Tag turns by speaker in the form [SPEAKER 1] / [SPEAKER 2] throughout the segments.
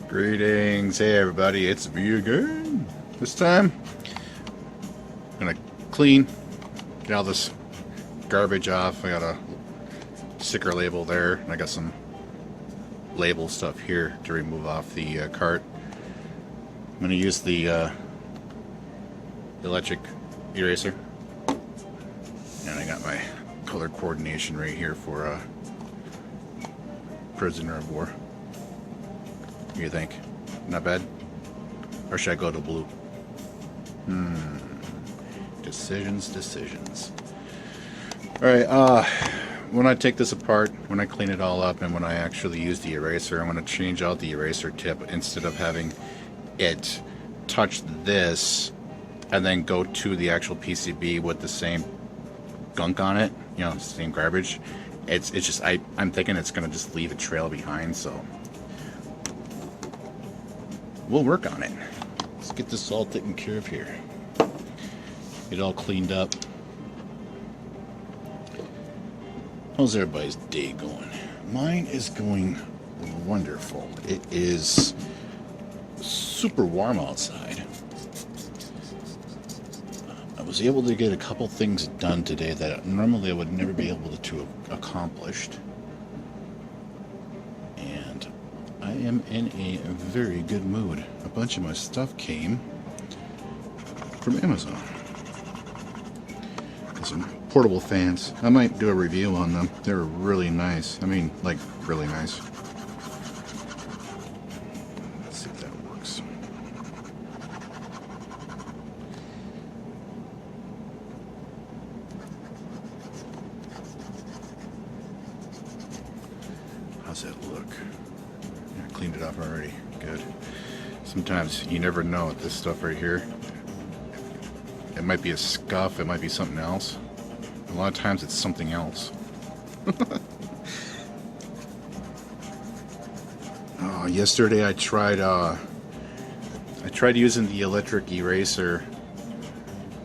[SPEAKER 1] Greetings, hey everybody, it's me again. This time, I'm gonna clean, get all this garbage off. I got a sticker label there, and I got some label stuff here to remove off the cart. I'm gonna use the electric eraser, and I got my color coordination right here for Prisoner of War. What do you think? Not bad? Or should I go to blue? Decisions. Alright, when I take this apart, when I clean it all up, and when I actually use the eraser, I'm going to change out the eraser tip. Instead of having it touch this and then go to the actual PCB with the same gunk on it, you know, same garbage, it's just, I'm thinking it's going to just leave a trail behind, so we'll work on it. Let's get this all taken care of here. Get it all cleaned up. How's everybody's day going? Mine is going wonderful. It is super warm outside. I was able to get a couple things done today that normally I would never be able to accomplish. And I am in a very good mood. A bunch of my stuff came from Amazon. Some portable fans. I might do a review on them. They're really nice. I mean, like, really nice. Let's see if that works. How's that look? Yeah, I cleaned it off already. Good. Sometimes you never know with this stuff right here. It might be a scuff, it might be something else. A lot of times it's something else. Oh, yesterday I tried using the electric eraser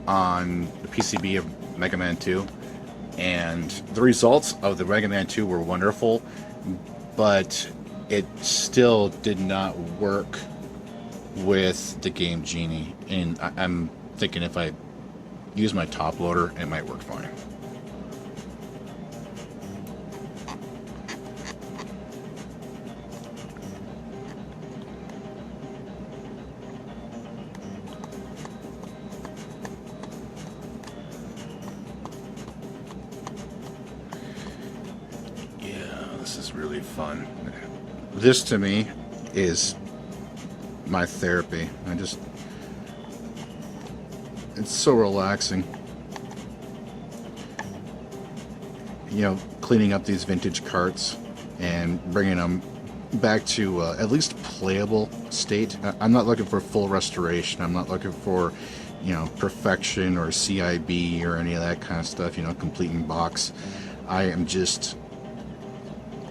[SPEAKER 1] on the PCB of Megaman 2, and the results of the Megaman 2 were wonderful, but it still did not work with the Game Genie, and I'm thinking if I use my top loader, it might work fine. Yeah, this is really fun. This to me is my therapy. It's so relaxing. You know, cleaning up these vintage carts and bringing them back to at least playable state. I'm not looking for full restoration. I'm not looking for, you know, perfection or CIB or any of that kind of stuff, you know, completing box. I am just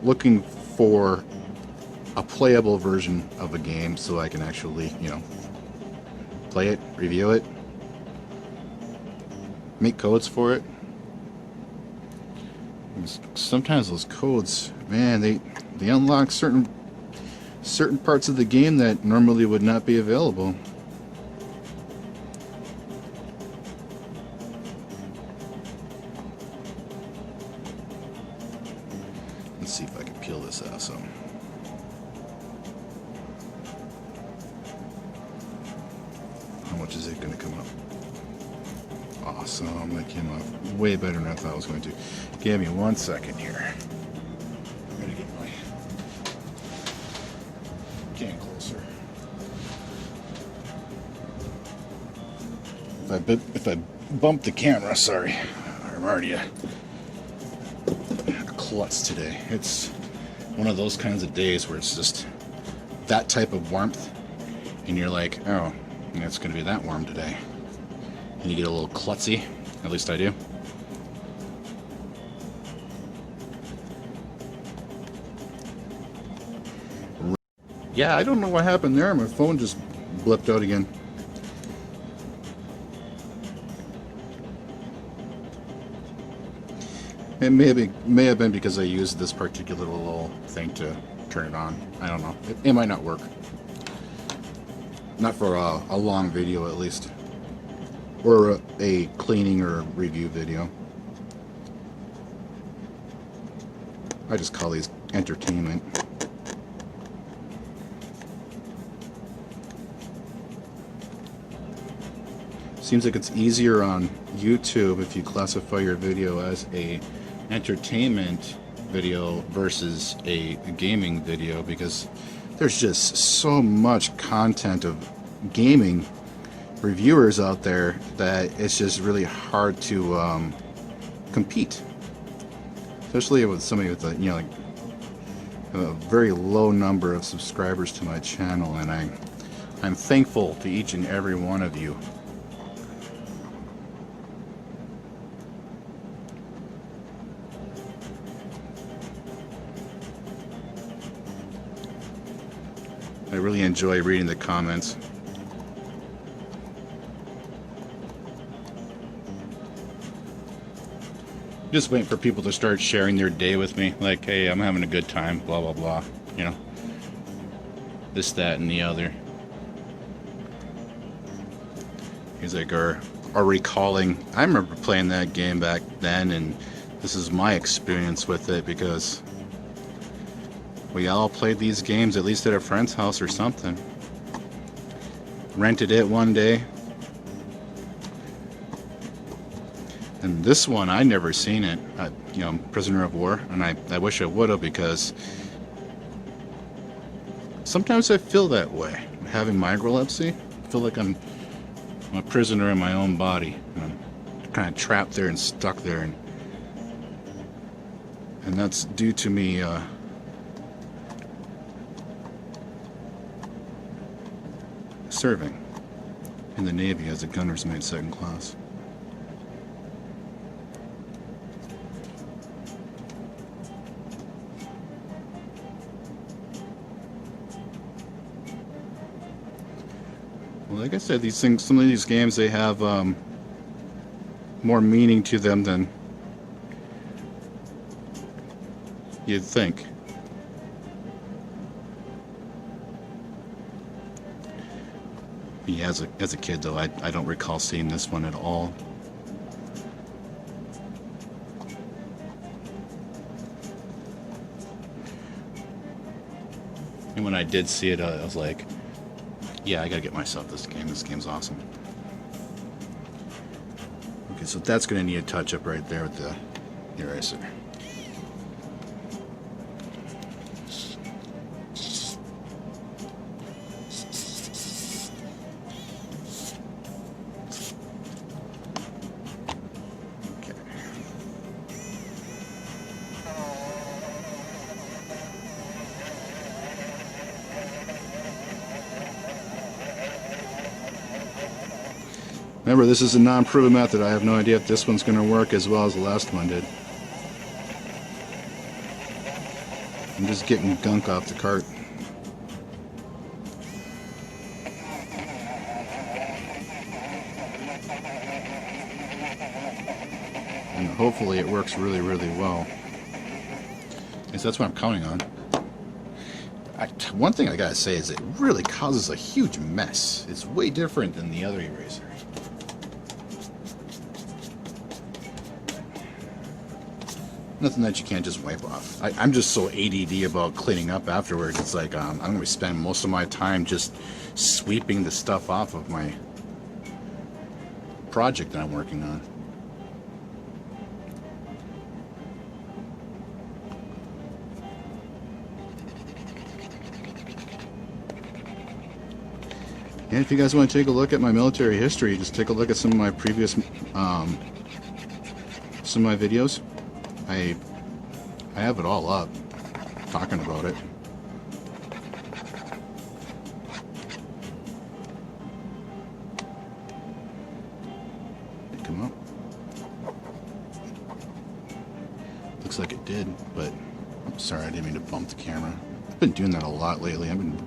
[SPEAKER 1] looking for a playable version of a game so I can actually, you know, play it, review it, make codes for it. Sometimes those codes, man, they unlock certain parts of the game that normally would not be available. Let's see if I can peel this out some. How much is it going to come up? Awesome, that came out way better than I thought it was going to. Give me 1 second here. I'm going to get my can closer. If I bump the camera, sorry. I'm already a klutz today. It's one of those kinds of days where it's just that type of warmth, and you're like, oh, it's going to be that warm today. And you get a little klutzy, at least I do. Yeah, I don't know what happened there. My phone just blipped out again. It may have been because I used this particular little thing to turn it on. I don't know. It might not work. Not for a long video, at least. Or a cleaning or review video. I just call these entertainment. Seems like it's easier on YouTube if you classify your video as a entertainment video versus a gaming video, because there's just so much content of gaming reviewers out there that it's just really hard to compete, especially with somebody with a, you know, like a very low number of subscribers to my channel. And I'm thankful to each and every one of you. I really enjoy reading the comments. Just waiting for people to start sharing their day with me, like, hey, I'm having a good time, blah blah blah, you know, this, that, and the other. He's like, or recalling, I remember playing that game back then, and this is my experience with it, because we all played these games at least at a friend's house or something. Rented it one day. And this one, I never seen it. You know, Prisoner of War, and I wish I would have, because sometimes I feel that way. Having microlepsy, I feel like I'm a prisoner in my own body. I'm kind of trapped there and stuck there, and that's due to me serving in the Navy as a gunner's mate 2nd class. Well, like I said, these things, some of these games, they have more meaning to them than you'd think. Yeah, as a kid, though, I don't recall seeing this one at all. And when I did see it, I was like, yeah, I gotta get myself this game. This game's awesome. Okay, so that's gonna need a touch-up right there with the eraser. Remember, this is a non-proven method. I have no idea if this one's going to work as well as the last one did. I'm just getting gunk off the cart. And hopefully it works really, really well. Because that's what I'm counting on. One thing I gotta say is it really causes a huge mess. It's way different than the other eraser. Nothing that you can't just wipe off. I'm just so ADD about cleaning up afterwards. It's like I'm going to spend most of my time just sweeping the stuff off of my project that I'm working on. And if you guys want to take a look at my military history, just take a look at some of my previous, some of my videos. I have it all up, talking about it. Did it come up? Looks like it did, but I'm sorry, I didn't mean to bump the camera. I've been doing that a lot lately. I've been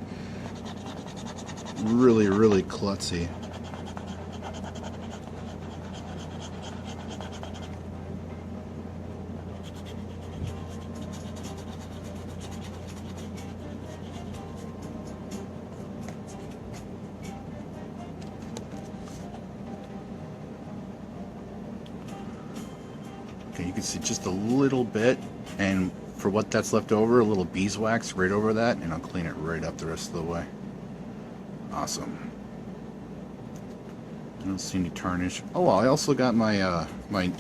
[SPEAKER 1] really, really klutzy. can see just a little bit, and for what that's left over, a little beeswax right over that, and I'll clean it right up the rest of the way. Awesome. I don't see any tarnish. Oh, well, I also got my my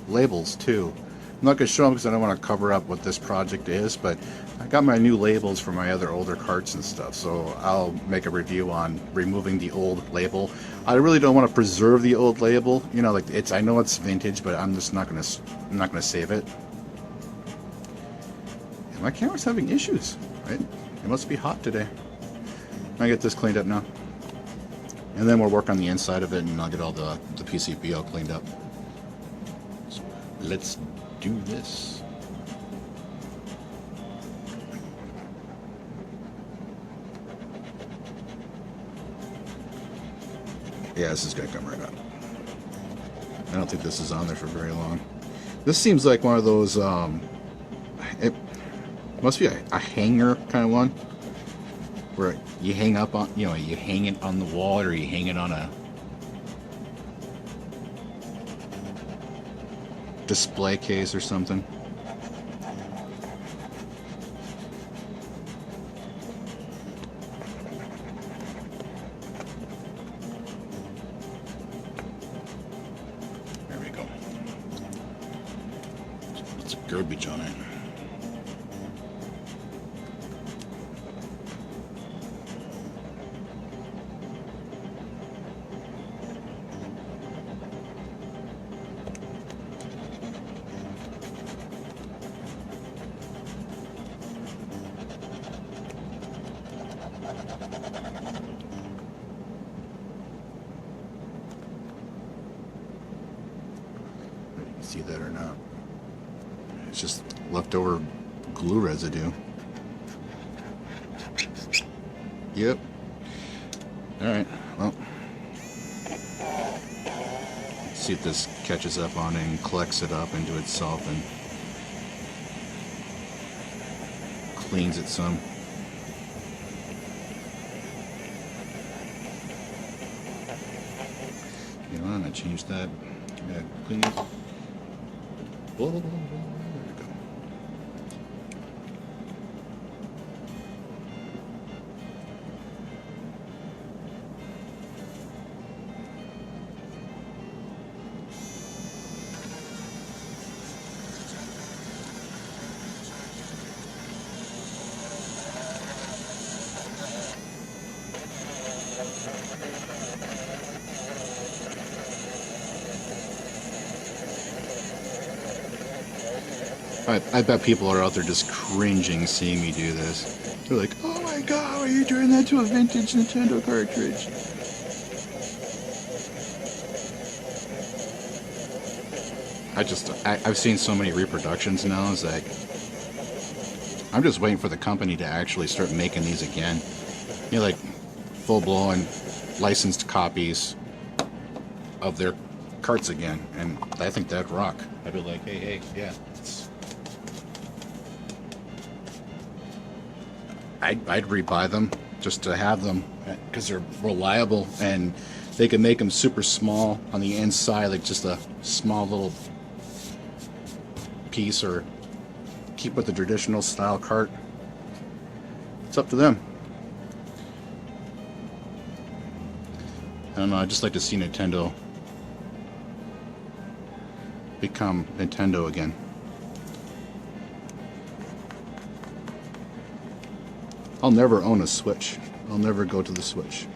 [SPEAKER 1] labels too. I'm not going to show them because I don't want to cover up what this project is, but I got my new labels for my other older carts and stuff, so I'll make a review on removing the old label. I really don't want to preserve the old label, you know, like I know it's vintage, but I'm just not going to save it. And my camera's having issues, right? It must be hot today. I get this cleaned up now, and then we'll work on the inside of it, and I'll get all the PCB all cleaned up. So let's do this. Yeah, this is gonna come right up. I don't think this is on there for very long. This seems like one of those, it must be a hanger kind of one, where you hang up on, you know, you hang it on the wall, or you hang it on a display case or something. There we go. It's garbage on it. See that or not? It's just leftover glue residue. Yep. Alright, well, let's see if this catches up on it and collects it up into itself and cleans it some. You know, I'm gonna change that. Yeah, clean it. Whoa, there we go. I bet people are out there just cringing seeing me do this. They're like, oh my god, why are you doing that to a vintage Nintendo cartridge? I've seen so many reproductions now, it's like, I'm just waiting for the company to actually start making these again. You know, like, full-blown licensed copies of their carts again, and I think that'd rock. I'd be like, hey, yeah, I'd rebuy them just to have them because they're reliable, and they can make them super small on the inside, like just a small little piece, or keep with the traditional style cart. It's up to them. I don't know, I'd just like to see Nintendo become Nintendo again. I'll never own a Switch. I'll never go to the Switch.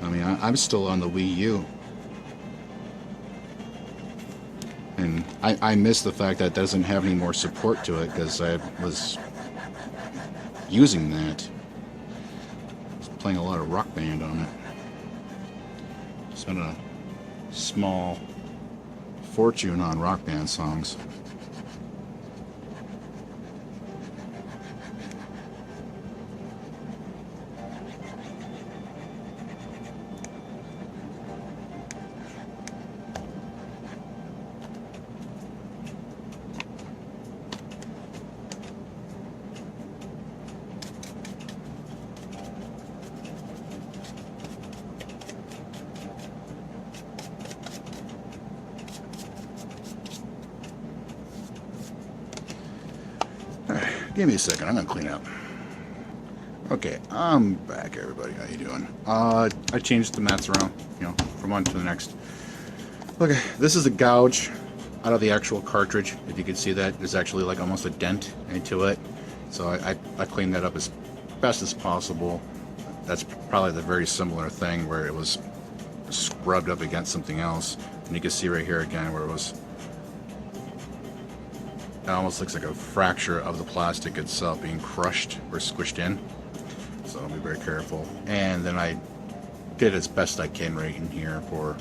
[SPEAKER 1] I mean, I'm still on the Wii U. And I miss the fact that it doesn't have any more support to it, because I was using that. I was playing a lot of Rock Band on it. Spent a small fortune on Rock Band songs. Give me a second. I'm gonna clean up. Okay, I'm back, everybody. How you doing? I changed the mats around, from one to the next. Okay, this is a gouge out of the actual cartridge. If you can see that, there's actually like almost a dent into it. So I cleaned that up as best as possible. That's probably the very similar thing where it was scrubbed up against something else. And you can see right here again where it almost looks like a fracture of the plastic itself being crushed or squished in. So I'll be very careful. And then I did as best I can right in here for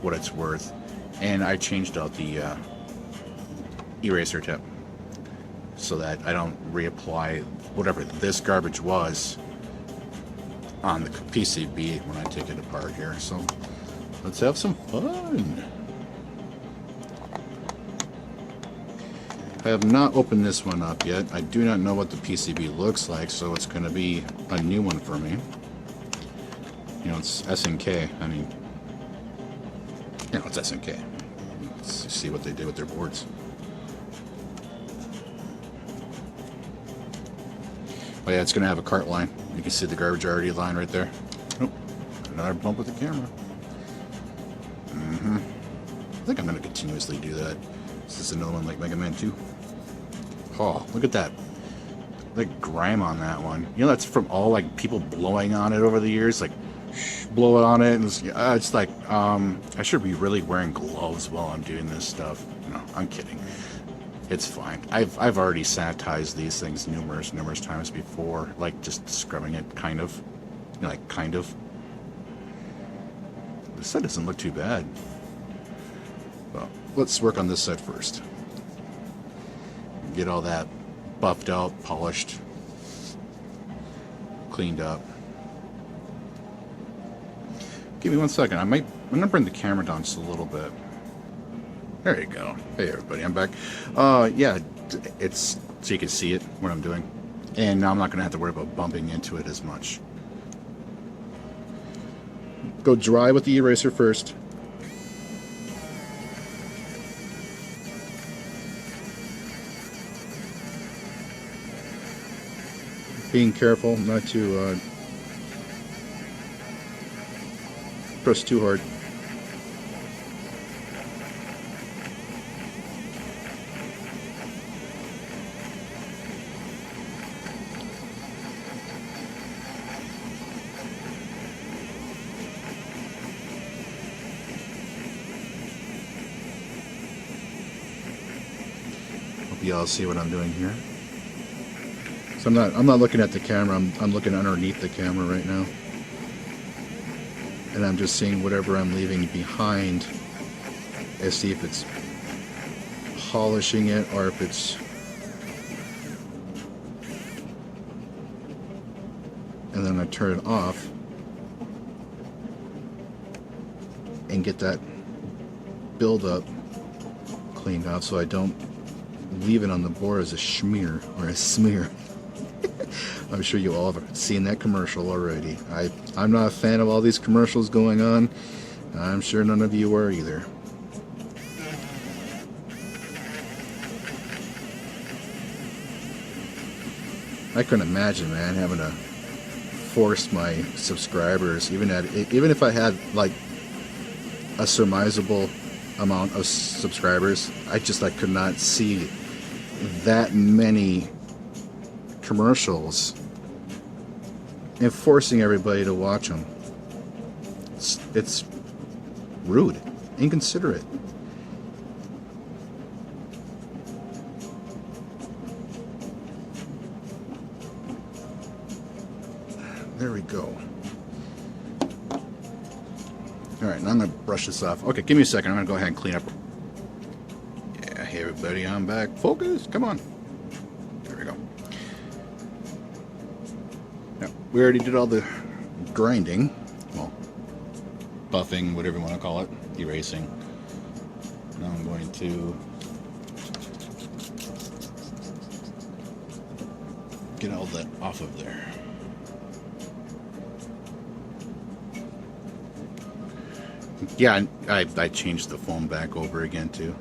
[SPEAKER 1] what it's worth. And I changed out the eraser tip so that I don't reapply whatever this garbage was on the PCB when I take it apart here. So let's have some fun. I have not opened this one up yet. I do not know what the PCB looks like, so it's going to be a new one for me. It's SNK. I mean, it's SNK. Let's see what they did with their boards. Oh yeah, it's going to have a cart line. You can see the garbage already line right there. Oh, another bump with the camera. I think I'm going to continuously do that. This is another one like Megaman 2. Oh, look at that. Like grime on that one. That's from all like people blowing on it over the years. Like, blow it on it. And it's like, I should be really wearing gloves while I'm doing this stuff. No, I'm kidding. It's fine. I've already sanitized these things numerous times before. Like just scrubbing it, kind of. Kind of. This side doesn't look too bad. Well, let's work on this side first. Get all that buffed out, polished, cleaned up. Give me 1 second. I'm gonna bring the camera down just a little bit. There you go. Hey everybody, I'm back. Yeah, it's so you can see it what I'm doing, and now I'm not gonna have to worry about bumping into it as much. Go dry with the eraser first. Being careful not to press too hard. Hope you all see what I'm doing here. So I'm not looking at the camera, I'm looking underneath the camera right now. And I'm just seeing whatever I'm leaving behind and see if it's polishing it or if it's... And then I turn it off and get that buildup cleaned off so I don't leave it on the board as a schmear or a smear. I'm sure you all have seen that commercial already. I'm not a fan of all these commercials going on. I'm sure none of you are either. I couldn't imagine, man, having to force my subscribers, even if I had like a surmisable amount of subscribers, I could not see that many commercials and forcing everybody to watch them. It's rude, inconsiderate. There we go. Alright, now I'm going to brush this off. Okay, give me a second. I'm going to go ahead and clean up. Yeah, hey everybody, I'm back. Focus, come on. There we go. Now, we already did all the grinding. Well, buffing, whatever you want to call it. Erasing. Now I'm going to get all that off of there. Yeah, I changed the foam back over again too.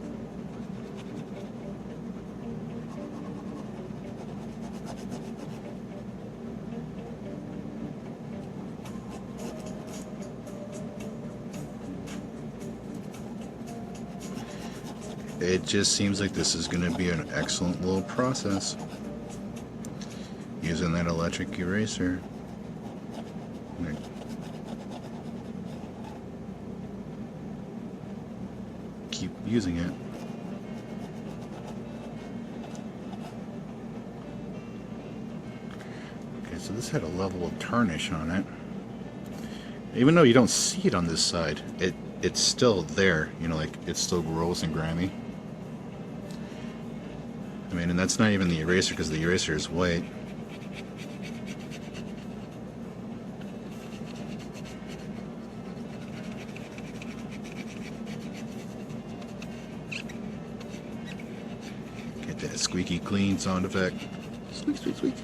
[SPEAKER 1] It just seems like this is going to be an excellent little process. Using that electric eraser. Keep using it. Okay, so this had a level of tarnish on it. Even though you don't see it on this side, it's still there, you know, like it's still gross and grimy. I mean, and that's not even the eraser, because the eraser is white. Get that squeaky clean sound effect. Squeak, squeak, squeak.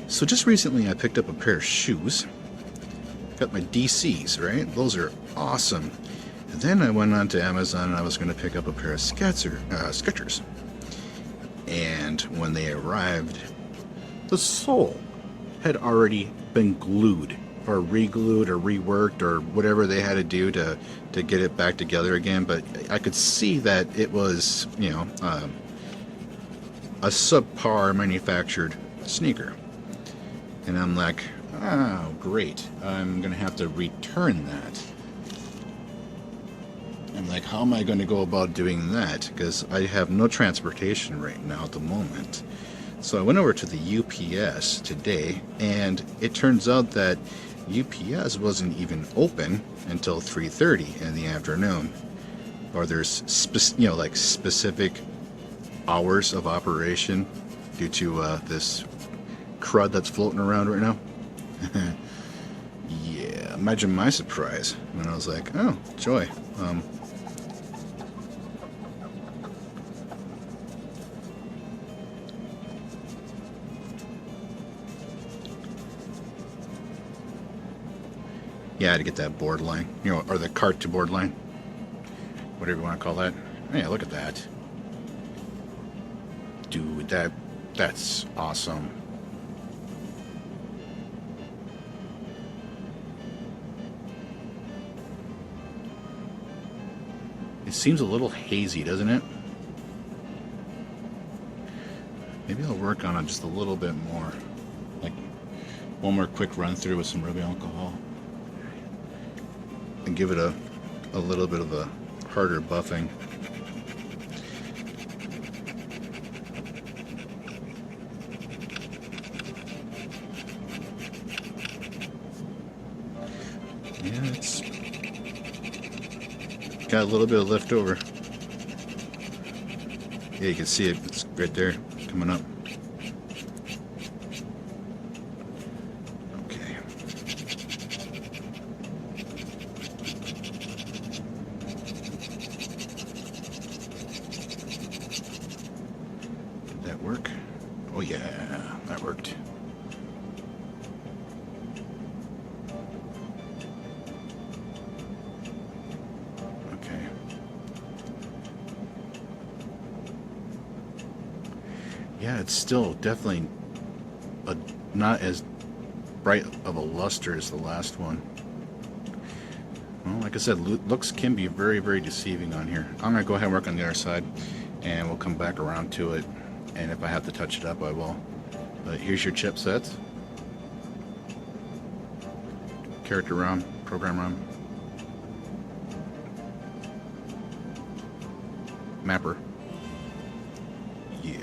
[SPEAKER 1] So just recently I picked up a pair of shoes. Got my DCs, right? Those are awesome. And then I went on to Amazon and I was going to pick up a pair of Skechers. And when they arrived, the sole had already been glued or re-glued or reworked or whatever they had to do to get it back together again. But I could see that it was, you know, a subpar manufactured sneaker. And I'm like, oh, great. I'm going to have to return that. I'm like, how am I going to go about doing that? Because I have no transportation right now at the moment. So I went over to the UPS today, and it turns out that UPS wasn't even open until 3:30 in the afternoon. Or there's, you know, like specific hours of operation due to this crud that's floating around right now. Yeah, imagine my surprise when I was like, oh, joy. Yeah, I had to get that board line, you know, or the cart to board line, whatever you want to call that. Oh, yeah, look at that. Dude, that's awesome. It seems a little hazy, doesn't it? Maybe I'll work on it just a little bit more. Like one more quick run through with some rubbing alcohol. And give it a little bit of a harder buffing. Yeah, it's got a little bit of lift over. Yeah, you can see it. It's right there, coming up. Okay. Did that work? Oh yeah, that worked. Yeah, it's still definitely not as bright of a luster as the last one. Well, like I said, looks can be very, very deceiving on here. I'm going to go ahead and work on the other side, and we'll come back around to it. And if I have to touch it up, I will. But here's your chipsets. Character ROM, program ROM. Mapper. Yeah.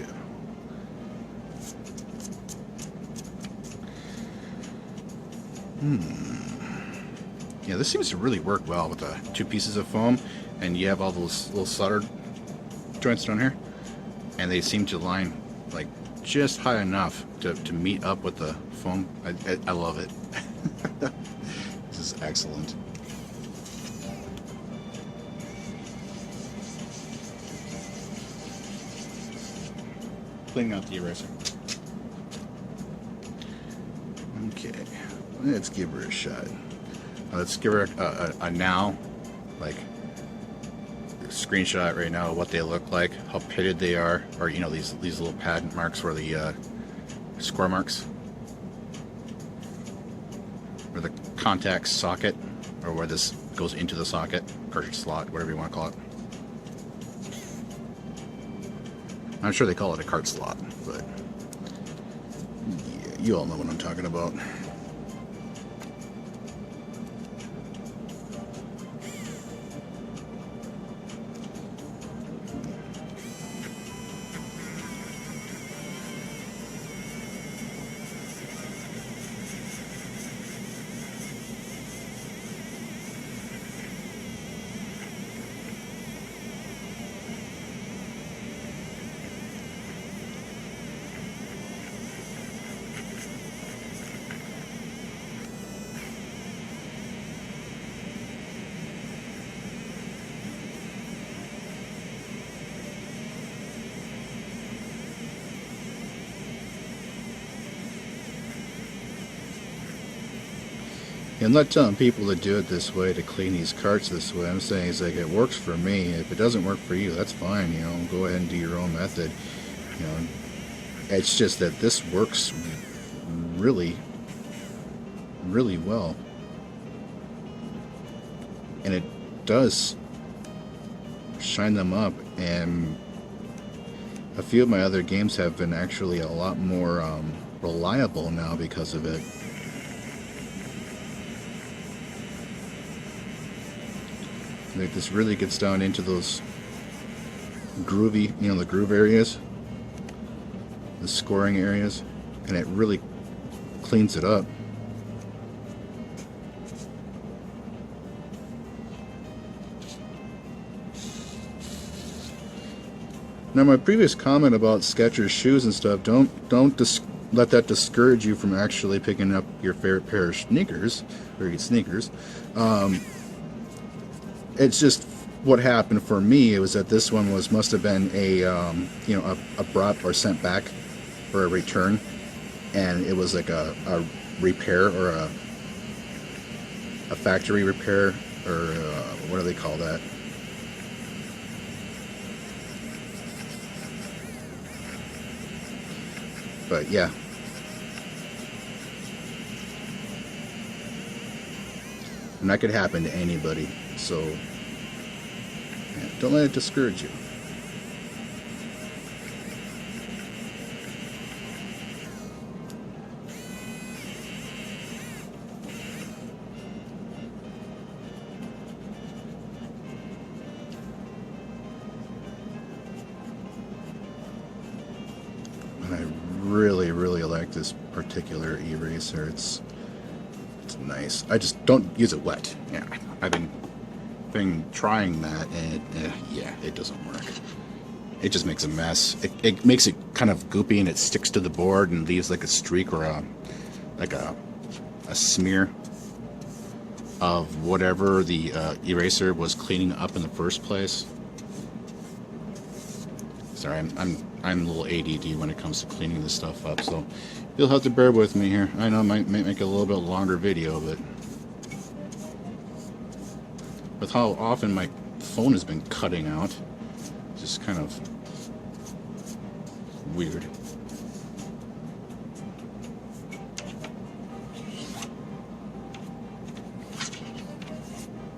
[SPEAKER 1] Yeah, this seems to really work well with the two pieces of foam, and you have all those little solder joints down here, and they seem to line like just high enough to meet up with the foam. I love it. This is excellent. Cleaning out the eraser. Okay, let's give her a shot. Let's give her a now, like, screenshot right now of what they look like, how pitted they are, or you know, these little pad marks where the square marks, or the contact socket, or where this goes into the socket, cartridge slot, whatever you want to call it. I'm sure they call it a cart slot, but yeah, you all know what I'm talking about. I'm not telling people to do it this way, to clean these carts this way. I'm saying it's like, it works for me. If it doesn't work for you, that's fine. You know, go ahead and do your own method. You know, it's just that this works really, really well, and it does shine them up. And a few of my other games have been actually a lot more reliable now because of it. Like, this really gets down into those groovy, you know, the groove areas, the scoring areas, and it really cleans it up. Now, my previous comment about Skechers shoes and stuff, don't let that discourage you from actually picking up your favorite pair of sneakers, or your sneakers. It's just what happened for me. It was that this one must have been a you know, a brought or sent back or a return, and it was like a repair or a factory repair, or what do they call that? But yeah. And that could happen to anybody. So, yeah, don't let it discourage you. And I really, really like this particular eraser. It's nice. I just don't use it wet. Yeah, I've been trying that, and yeah, it doesn't work. It just makes a mess. It makes it kind of goopy, and it sticks to the board and leaves like a streak or a smear of whatever the eraser was cleaning up in the first place. Sorry, I'm a little ADD when it comes to cleaning this stuff up, so you'll have to bear with me here. I know I might make a little bit longer video, but with how often my phone has been cutting out, it's just kind of weird.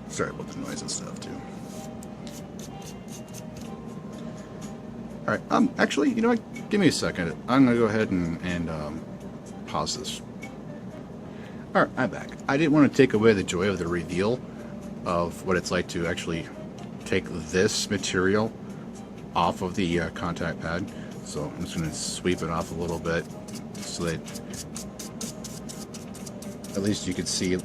[SPEAKER 1] Sorry about the noise and stuff too. Alright, actually, you know what? Give me a second. I'm gonna go ahead and pause this. Alright, I'm back. I didn't want to take away the joy of the reveal of what it's like to actually take this material off of the contact pad. So I'm just going to sweep it off a little bit so that at least you could see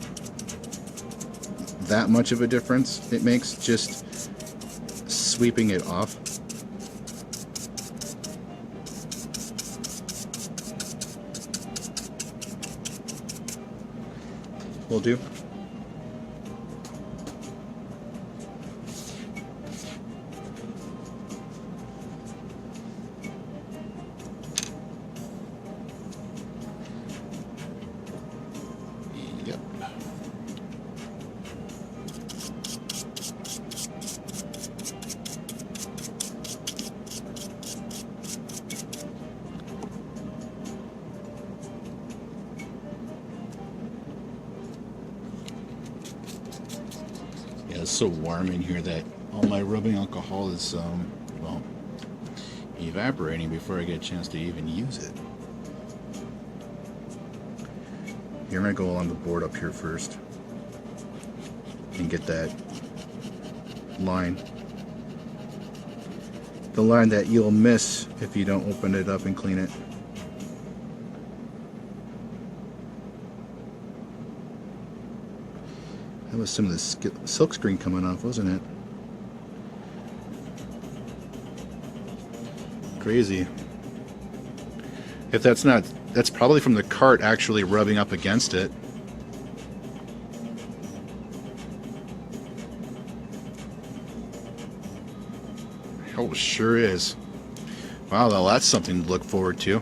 [SPEAKER 1] that much of a difference it makes just sweeping it off. Will do. Yep. it's so warm in here that all my rubbing alcohol is, well, evaporating before I get a chance to even use it. Here, I'm going to go along the board up here first and get that line. The line that you'll miss if you don't open it up and clean it. That was some of the silk screen coming off, wasn't it? Crazy. If that's not, that's probably from the cart actually rubbing up against it. Oh, sure is. Wow, well, that's something to look forward to.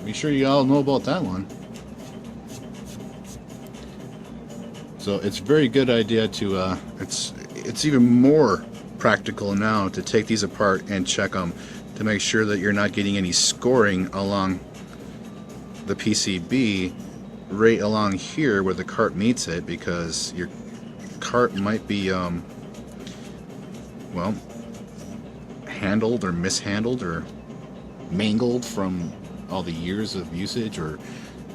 [SPEAKER 1] Be sure you all know about that one. So it's a very good idea to, it's even more practical now to take these apart and check them to make sure that you're not getting any scoring along the PCB right along here where the cart meets it, because your cart might be, well, handled or mishandled or mangled from all the years of usage, or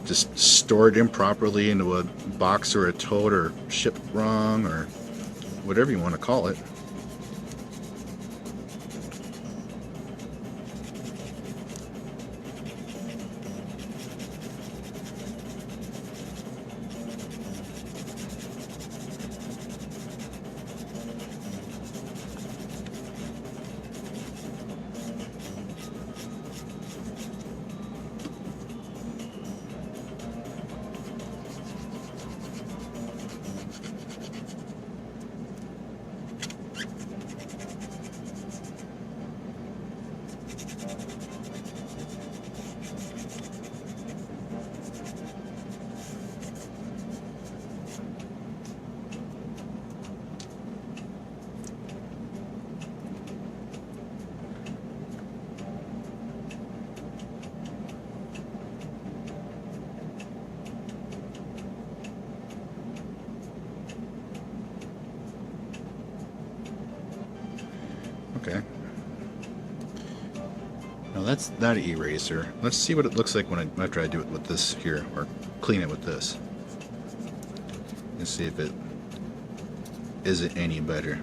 [SPEAKER 1] just stored improperly into a box or a tote, or shipped wrong, or whatever you want to call it. Okay. Now that's that eraser. Let's see what it looks like after I do it with this here, or clean it with this. And see if it is it any better.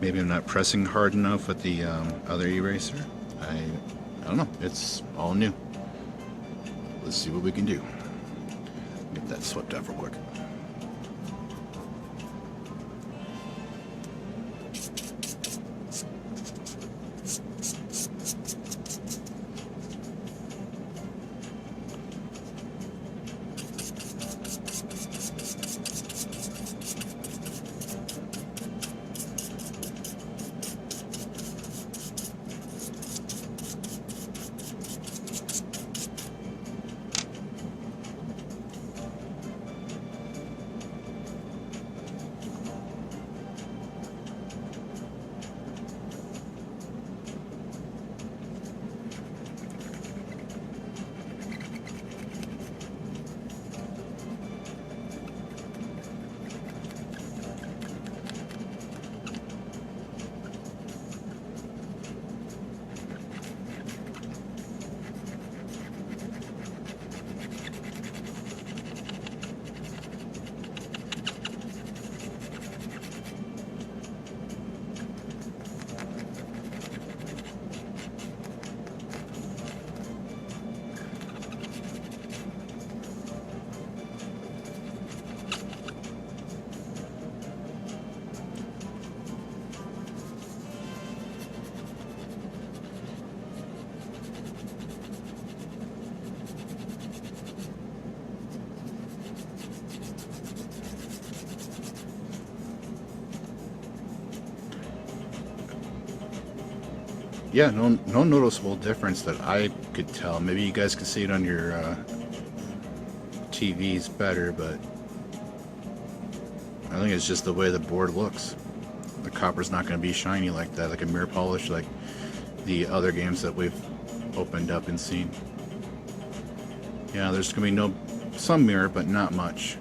[SPEAKER 1] Maybe I'm not pressing hard enough with the other eraser. I don't know. It's all new. Let's see what we can do. Get that swept off real quick. Yeah, no noticeable difference that I could tell. Maybe you guys can see it on your TVs better, but I think it's just the way the board looks. The copper's not going to be shiny like that, like a mirror polish, like the other games that we've opened up and seen. Yeah, there's going to be some mirror, but not much.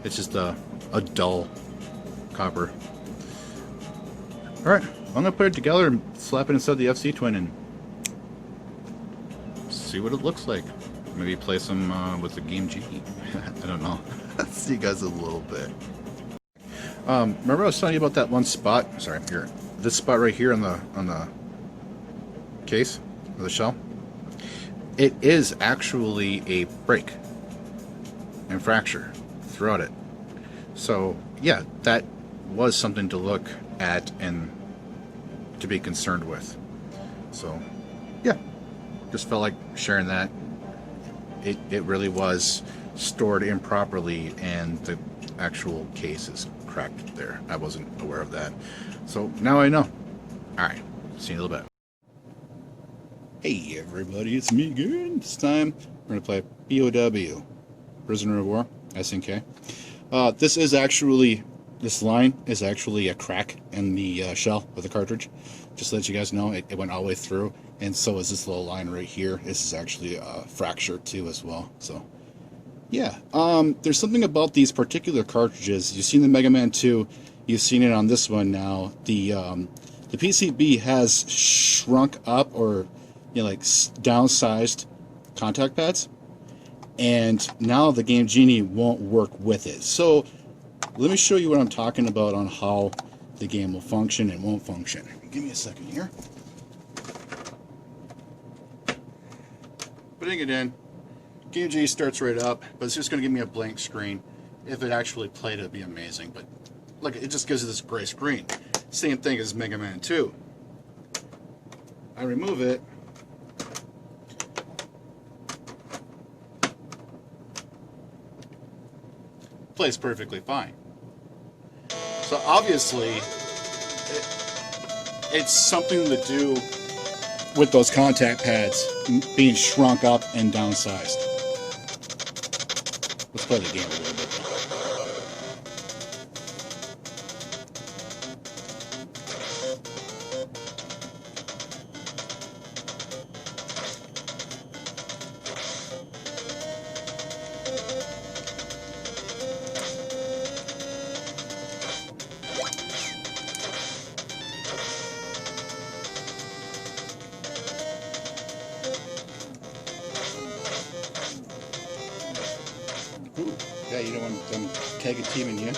[SPEAKER 1] It's just a dull copper. Alright, I'm going to put it together and slap it inside the FC Twin and see what it looks like. Maybe play some with the Game Genie. I don't know. See you guys in a little bit. Remember I was telling you about that one spot? Sorry, here. This spot right here on the case of the shell. It is actually a break and fracture throughout it. So yeah, that was something to look at and to be concerned with. So yeah, just felt like sharing that. It really was stored improperly, and the actual case is cracked there. I wasn't aware of that. So now I know. Alright, see you in a little bit. Hey everybody, it's me again. This time we're going to play P.O.W. Prisoner of War, SNK. This line is actually a crack in the shell of the cartridge. Just to let you guys know, it went all the way through. And so is this little line right here. This is actually a fracture too as well. So yeah, there's something about these particular cartridges. You've seen the Megaman 2, you've seen it on this one now. The PCB has shrunk up, or like downsized contact pads, and now the Game Genie won't work with it. So let me show you what I'm talking about on how the game will function and won't function. Give me a second here. Putting it in. Game Genie starts right up, but it's just going to give me a blank screen. If it actually played, it'd be amazing. But look, it just gives it this gray screen. Same thing as Mega Man 2. I remove it. Plays perfectly fine. So obviously, it's something to do with those contact pads being shrunk up and downsized. Let's play the game a little bit. Ooh, yeah, you don't want them tag teaming you.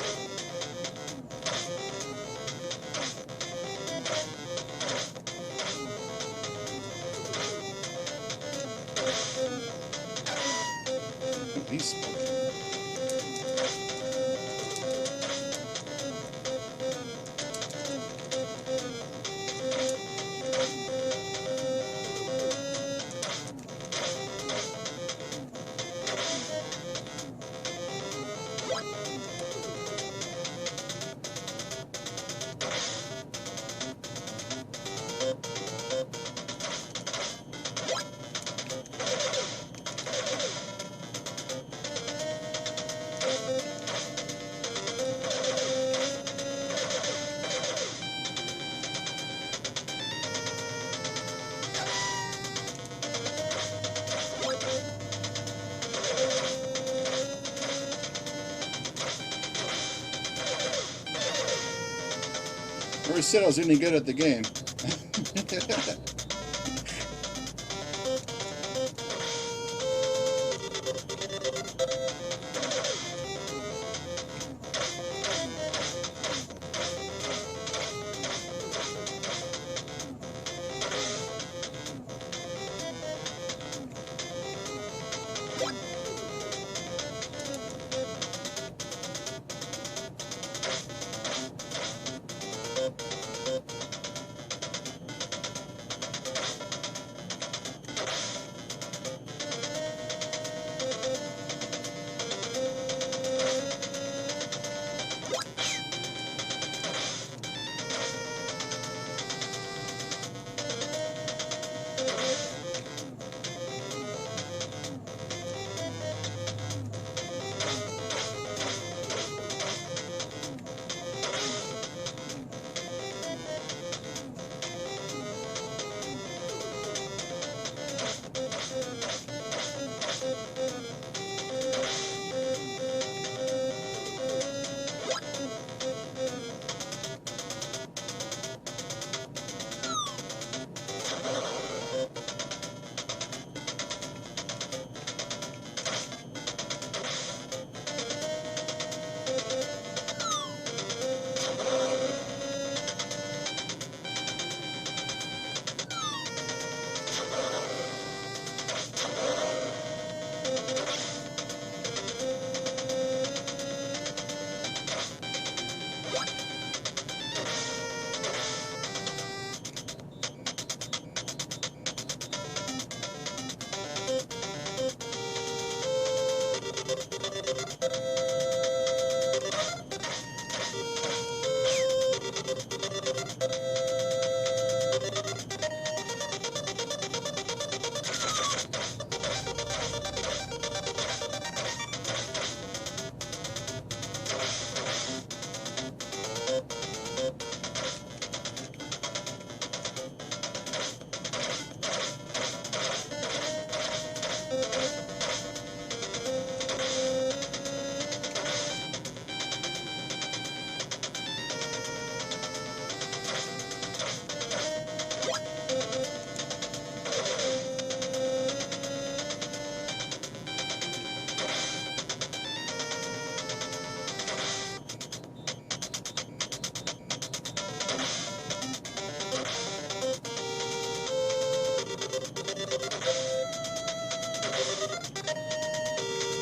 [SPEAKER 1] These. Never said I was any good at the game.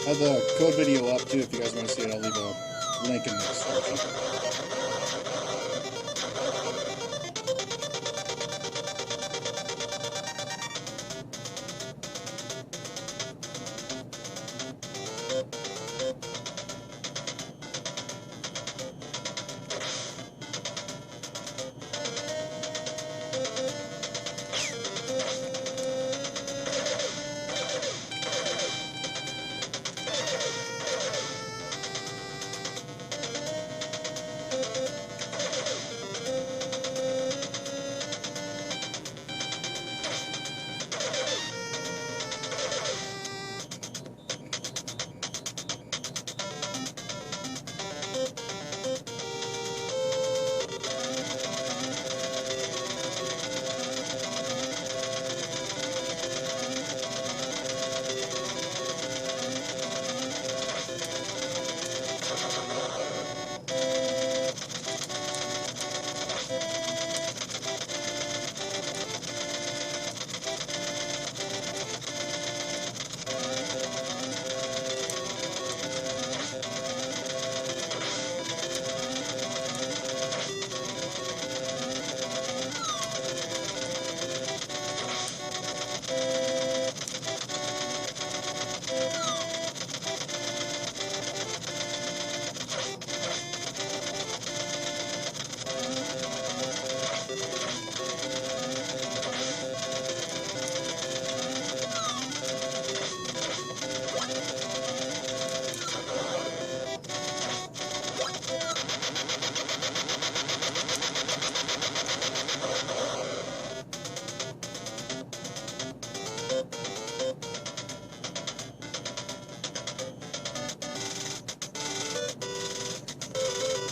[SPEAKER 1] I have the code video up too if you guys want to see it. I'll leave a link in the description.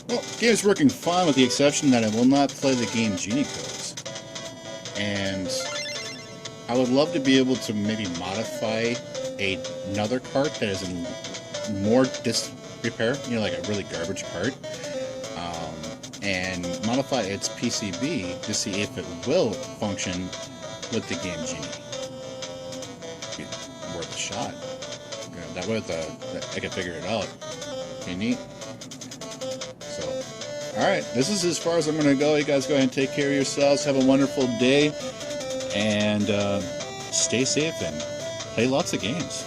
[SPEAKER 1] Well, the game's working fine with the exception that I will not play the Game Genie codes. And I would love to be able to maybe modify another cart that is in more disc repair, you know, like a really garbage cart, and modify its PCB to see if it will function with the Game Genie. Be worth a shot. You know, that way I can figure it out. Pretty neat. So, alright, this is as far as I'm going to go. You guys go ahead and take care of yourselves. Have a wonderful day. And stay safe and play lots of games.